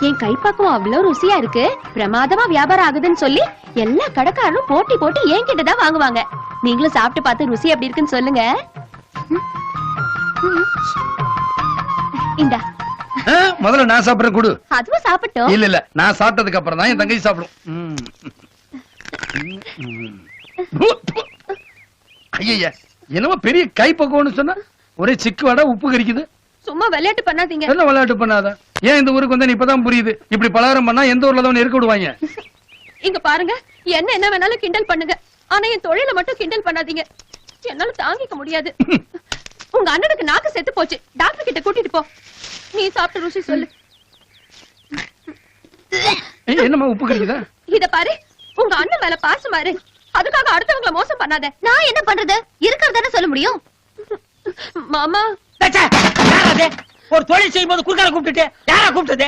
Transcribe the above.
என் கைப்பக்குவம் அவ்வளவு ருசியா இருக்கு, பிரமாதமா வியாபாரம் ஆகுதுன்னு சொல்லி எல்லா கடைக்காரரும் போட்டி போட்டு என்கிட்ட தான் வாங்குவாங்க. நீங்களும் சாப்பிட்டு பார்த்து ருசி எப்படி இருக்குன்னு சொல்லுங்க. இந்தா. முதல்ல நான் சாப்பிடுற குடு. அதுவும் சாப்பிட்டோம். இல்ல இல்ல, நான் சாப்பிட்டதுக்கு அப்புறம் தான் என் தங்கை சாப்பிடும். ஐயா, என்னமோ பெரிய கைப்பக்குவம்னு சொன்னா ஒரே சிக்கு வடை உப்பு கறிக்குது. சும்மா விளையாட்டு பண்ணாதீங்க. என்ன விளையாட்டு பண்ணாத? ஏன் இந்த ஊருக்கு வந்து இப்பதான் புரியுது, இப்படி பலகாரம் பண்ணா எந்த ஊர்ல தான் இருக்க விடுவாங்க? இங்க பாருங்க, என்ன வேணாலும் கிண்டல் பண்ணுங்க, ஆனா என் தொழில மட்டும் கிண்டல் பண்ணாதீங்க. என்னால தாங்கிக்க முடியாது. உங்க அண்ணனுக்கு நாக்கு செத்து போச்சு, டாக்டர் கிட்ட கூட்டிட்டு போ. நீ சாப்பிட்டு ருசி சொல்லு. என்னமா உப்பு கறிக்குதா? இத பாரு, உங்க அண்ணன் மேல பாசம் பாரு, அதுக்காக அடுத்தவங்கள மோசம் பண்ணாத. நான் என்ன பண்றது, இருக்கிறதானே சொல்ல முடியும். மாமா, ஒரு தொழில் செய்யும் போது குறுக்கால கூப்பிட்டுட்டு யாரா கூப்பிட்டது?